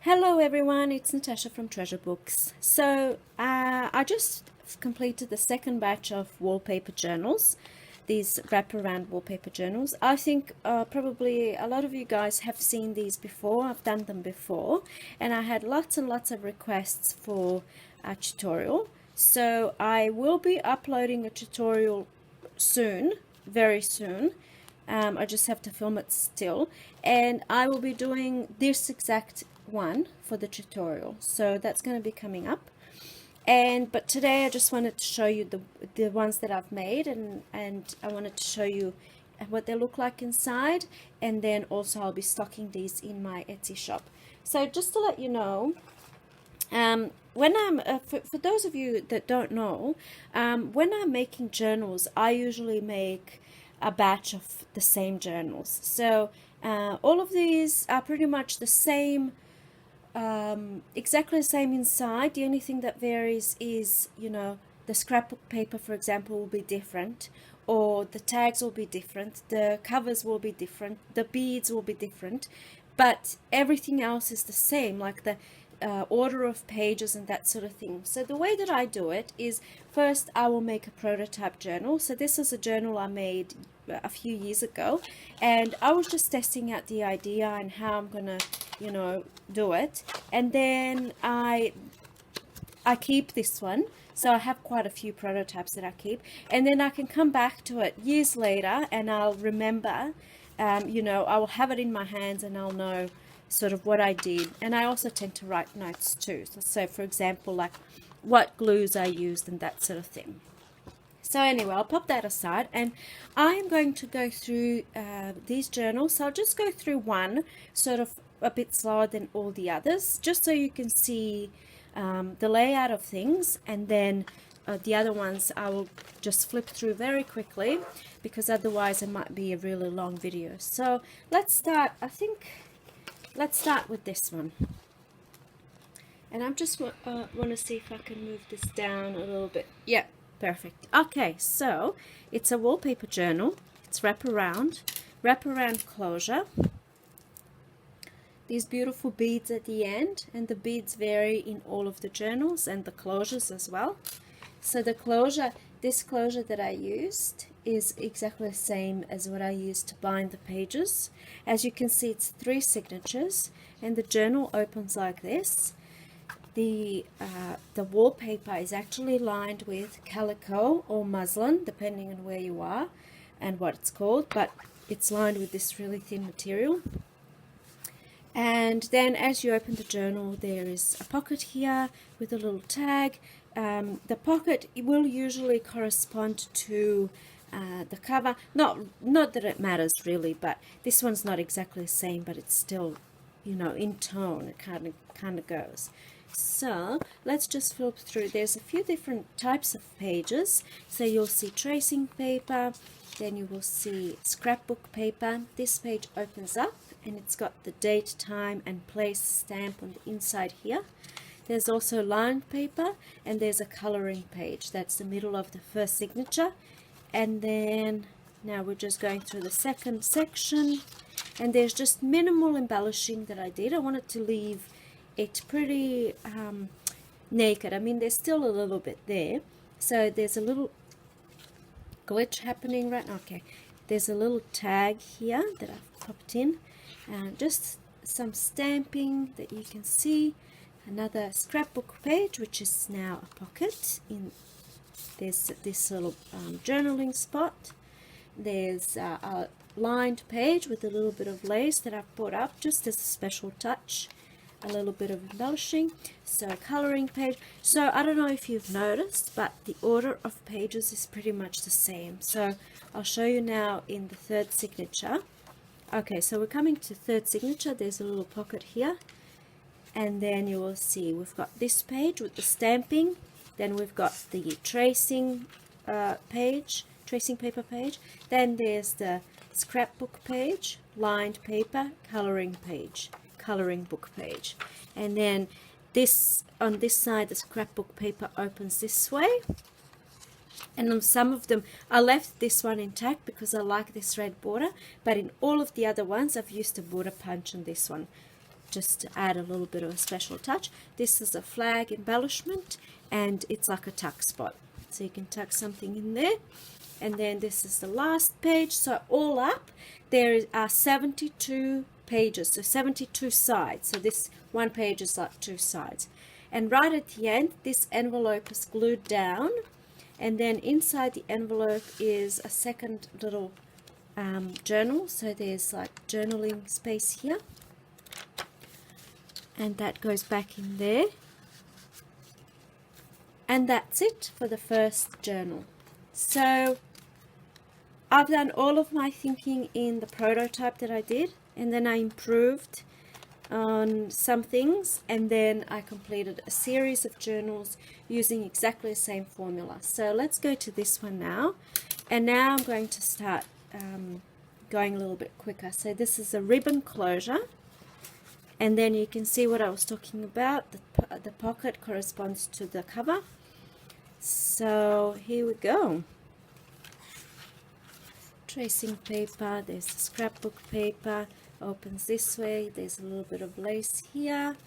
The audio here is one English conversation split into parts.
Hello everyone, it's Natasha from Treasure Books. I just completed the second batch of wallpaper journals, these wraparound wallpaper journals. I think probably a lot of you guys have seen these before. I've done them before, and I had lots and lots of requests for a tutorial. So I will be uploading a tutorial soon, very soon. I just have to film it still, and I will be doing this exact one for the tutorial, so that's going to be coming up. But today I just wanted to show you the ones that I've made, and I wanted to show you what they look like inside, and then also I'll be stocking these in my Etsy shop. So just to let you know, when I'm for those of you that don't know, when I'm making journals, I usually make a batch of the same journals. So all of these are pretty much the same, exactly the same inside. The only thing that varies is, you know, the scrapbook paper, for example, will be different, or the tags will be different, the covers will be different, the beads will be different, but everything else is the same, like the order of pages and that sort of thing. So the way that I do it is, first I will make a prototype journal. So this is a journal I made a few years ago, and I was just testing out the idea and how I'm gonna, you know, do it. And then I keep this one, so I have quite a few prototypes that I keep, and then I can come back to it years later and I'll remember, you know, I will have it in my hands and I'll know sort of what I did. And I also tend to write notes too, so for example, like what glues I used and that sort of thing. So anyway, I'll pop that aside, and I'm going to go through these journals. So I'll just go through one sort of a bit slower than all the others, just so you can see the layout of things, and then the other ones I will just flip through very quickly, because otherwise it might be a really long video. So let's start. Let's start with this one. And I'm just want to see if I can move this down a little bit. Yeah, perfect. Okay, so it's a wallpaper journal. It's wraparound closure. These beautiful beads at the end, and the beads vary in all of the journals and the closures as well. So the closure, this closure that I used is exactly the same as what I used to bind the pages. As you can see, it's 3 signatures, and the journal opens like this. The wallpaper is actually lined with calico or muslin, depending on where you are and what it's called, but it's lined with this really thin material. And then as you open the journal, there is a pocket here with a little tag. The pocket will usually correspond to the cover. Not that it matters really, but this one's not exactly the same, but it's still, you know, in tone. It kind of goes. So let's just flip through. There's a few different types of pages. So you'll see tracing paper, then you will see scrapbook paper. This page opens up and it's got the date, time and place stamp on the inside here. There's also lined paper, and there's a coloring page. That's the middle of the first signature. And then now we're just going through the second section, and there's just minimal embellishing that I did. I wanted to leave it pretty naked. I mean, there's still a little bit there, so there's a little glitch happening right now. Okay, there's a little tag here that I've popped in, and just some stamping that you can see. Another scrapbook page, which is now a pocket. There's this little journaling spot. There's a lined page with a little bit of lace that I've put up just as a special touch. A little bit of embellishing. So a coloring page. So I don't know if you've noticed, but the order of pages is pretty much the same. So I'll show you now in the third signature. Okay, so we're coming to third signature. There's a little pocket here, and then you will see we've got this page with the stamping. Then we've got the tracing page, tracing paper page. Then there's the scrapbook page, lined paper, coloring page, coloring book page. And then this, on this side, the scrapbook paper opens this way. And on some of them, I left this one intact because I like this red border, but in all of the other ones, I've used a border punch on this one. just to add a little bit of a special touch. This is a flag embellishment, and it's like a tuck spot, so you can tuck something in there. And then this is the last page. So all up there are 72 pages, so 72 sides. So this one page is like 2 sides. And right at the end, this envelope is glued down, and then inside the envelope is a second little journal. So there's like journaling space here, and that goes back in there. And that's it for the first journal. So I've done all of my thinking in the prototype that I did, and then I improved on some things, and then I completed a series of journals using exactly the same formula. So let's go to this one now, and now I'm going to start going a little bit quicker. So this is a ribbon closure, and then you can see what I was talking about. The pocket corresponds to the cover. So here we go. Tracing paper, there's the scrapbook paper, opens this way, there's a little bit of lace here,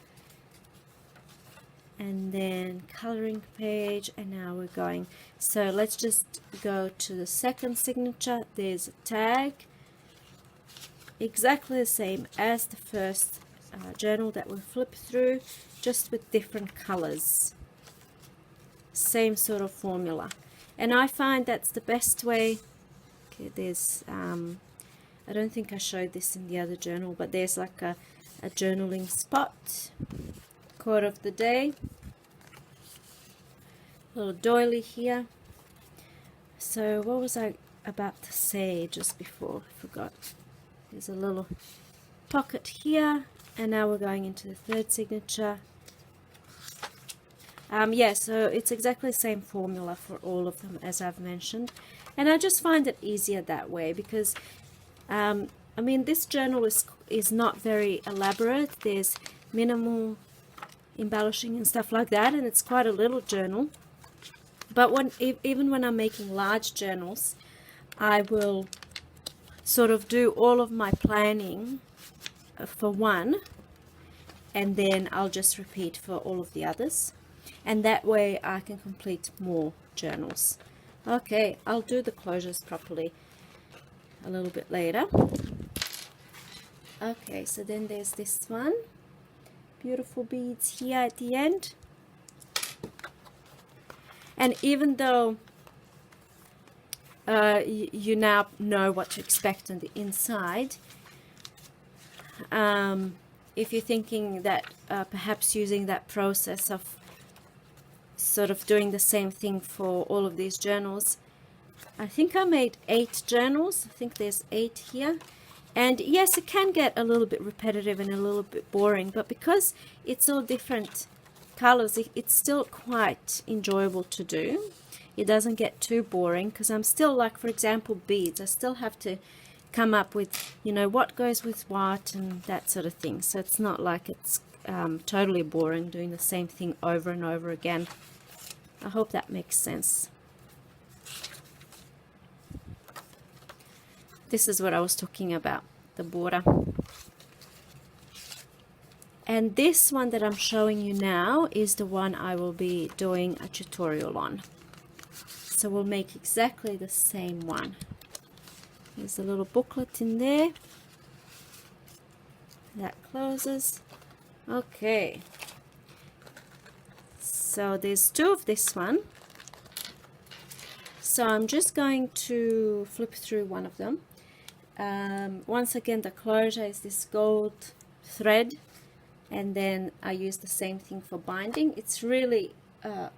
and then coloring page, and now we're going. So let's just go to the second signature. There's a tag, exactly the same as the first journal that we flipped through, just with different colors. Same sort of formula, and I find that's the best way. Okay, there's I don't think I showed this in the other journal, but there's like a journaling spot, quote of the day, little doily here. So what was I about to say just before? I forgot. There's a little pocket here, and now we're going into the third signature. Yeah, so it's exactly the same formula for all of them as I've mentioned, and I just find it easier that way because I mean, this journal is not very elaborate. There's minimal embellishing and stuff like that, and it's quite a little journal. But even when I'm making large journals, I will sort of do all of my planning for one, and then I'll just repeat for all of the others, and that way I can complete more journals. Okay, I'll do the closures properly a little bit later. Okay, so then there's this one, beautiful beads here at the end. And even though you now know what to expect on the inside, if you're thinking that perhaps using that process of sort of doing the same thing for all of these journals, I think I made 8 journals. I think there's 8 here. And yes, it can get a little bit repetitive and a little bit boring, but because it's all different colors, it's still quite enjoyable to do. It doesn't get too boring because I'm still, like, for example, beads. I still have to come up with, you know, what goes with what and that sort of thing. So it's not like it's totally boring doing the same thing over and over again. I hope that makes sense. This is what I was talking about, the border. And this one that I'm showing you now is the one I will be doing a tutorial on. So we'll make exactly the same one. There's a little booklet in there. That closes. Okay. So there's 2 of this one. So I'm just going to flip through one of them. Once again, the closure is this gold thread, and then I use the same thing for binding. It's really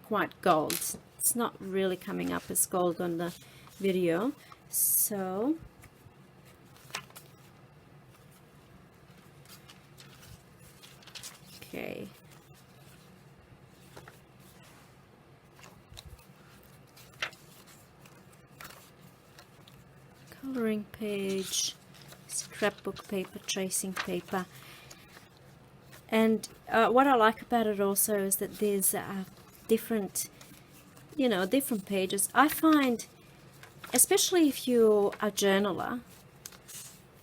quite gold. It's not really coming up as gold on the video. So okay. Coloring page, scrapbook paper, tracing paper. And what I like about it also is that there's different, you know, different pages. I find, especially if you're a journaler,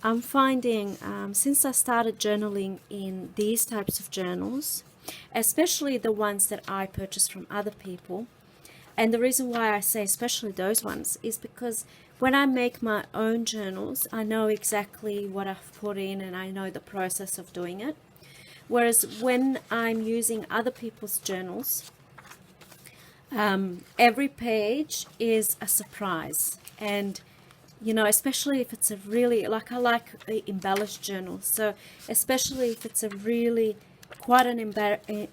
I'm finding since I started journaling in these types of journals, especially the ones that I purchased from other people, and the reason why I say especially those ones is because when I make my own journals, I know exactly what I've put in and I know the process of doing it. Whereas when I'm using other people's journals, every page is a surprise. And you know, especially if it's a really, like I like the embellished journal, so especially if it's a really quite an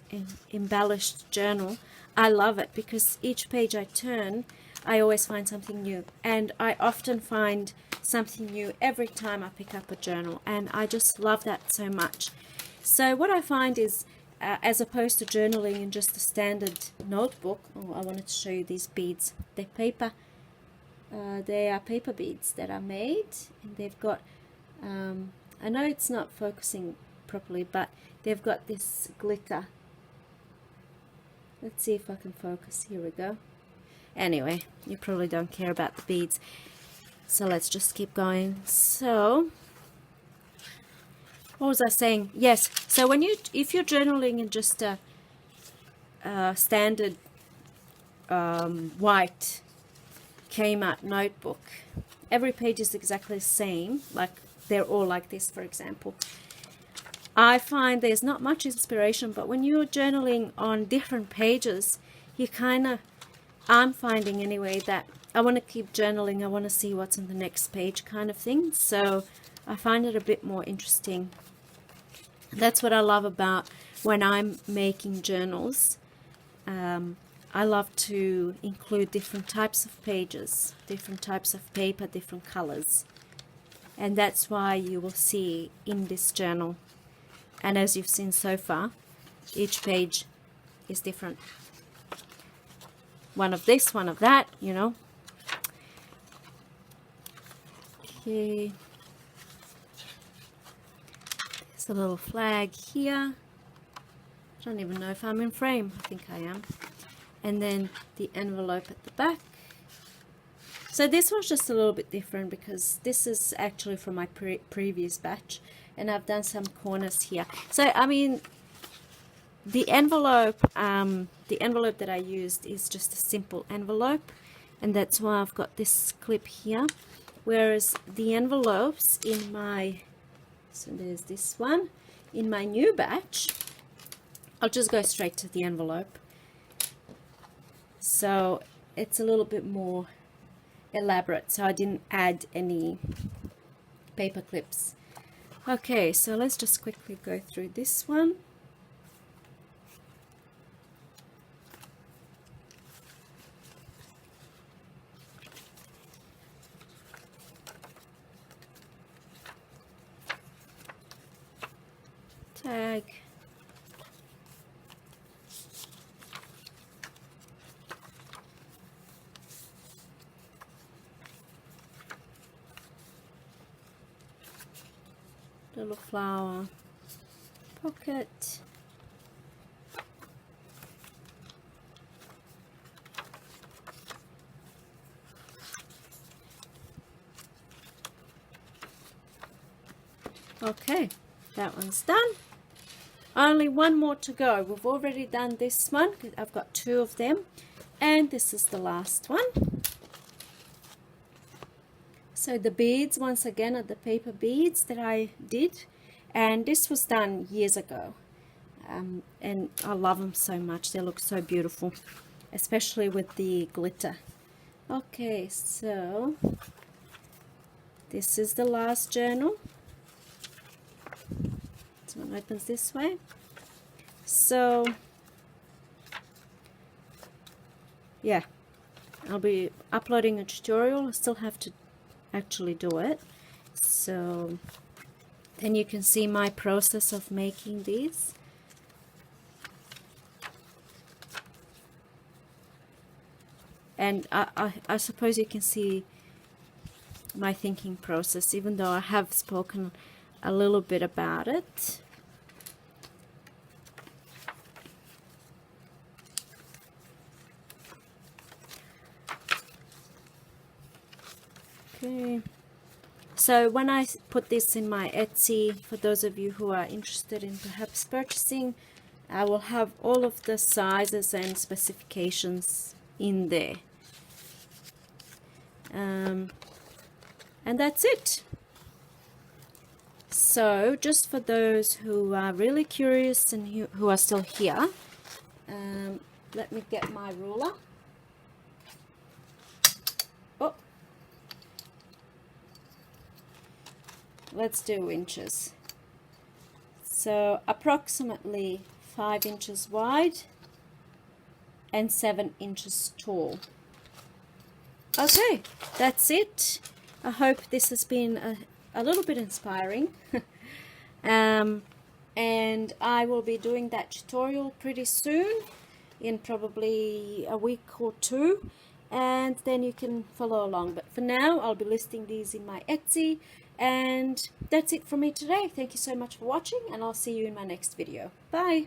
embellished journal, I love it because each page I turn, I always find something new, and I often find something new every time I pick up a journal, and I just love that so much. So what I find is, as opposed to journaling in just a standard notebook, oh, I wanted to show you these beads. They're paper. They are paper beads that are made, and they've got, I know it's not focusing properly, but they've got this glitter. Let's see if I can focus. Here we go. Anyway, you probably don't care about the beads, so let's just keep going. So, what was I saying? Yes, so when if you're journaling in just a standard white Kmart notebook, every page is exactly the same, like they're all like this, for example. I find there's not much inspiration, but when you're journaling on different pages, you kind of, I'm finding anyway, that I want to keep journaling, I want to see what's on the next page kind of thing, so I find it a bit more interesting. That's what I love about when I'm making journals. I love to include different types of pages, different types of paper, different colors. And that's why you will see in this journal, and as you've seen so far, each page is different. One of this, one of that, you know. Okay. There's a little flag here. I don't even know if I'm in frame. I think I am. And then the envelope at the back. So this one's just a little bit different because this is actually from my previous batch, and I've done some corners here. So I mean, the envelope that I used is just a simple envelope, and that's why I've got this clip here. Whereas the envelopes in my, so there's this one, in my new batch, I'll just go straight to the envelope. So it's a little bit more elaborate, so I didn't add any paper clips. Okay, so let's just quickly go through this one. Tag. Little flower pocket. Okay, that one's done. Only one more to go. We've already done this one. I've got two of them, and this is the last one. So the beads, once again, are the paper beads that I did, and this was done years ago, and I love them so much. They look so beautiful, especially with the glitter. Okay, so this is the last journal. This one opens this way. So yeah, I'll be uploading a tutorial. I still have to actually do it, so then you can see my process of making these. And I suppose you can see my thinking process, even though I have spoken a little bit about it. Okay, So when I put this in my Etsy, for those of you who are interested in perhaps purchasing, I will have all of the sizes and specifications in there. And that's it. So just for those who are really curious and who are still here, let me get my ruler. Oh, let's do inches. So approximately 5 inches wide and 7 inches tall. Okay, that's it. I hope this has been a little bit inspiring. And I will be doing that tutorial pretty soon, in probably a week or two, and then you can follow along. But for now, I'll be listing these in my Etsy, and that's it from me today. Thank you so much for watching, and I'll see you in my next video. Bye!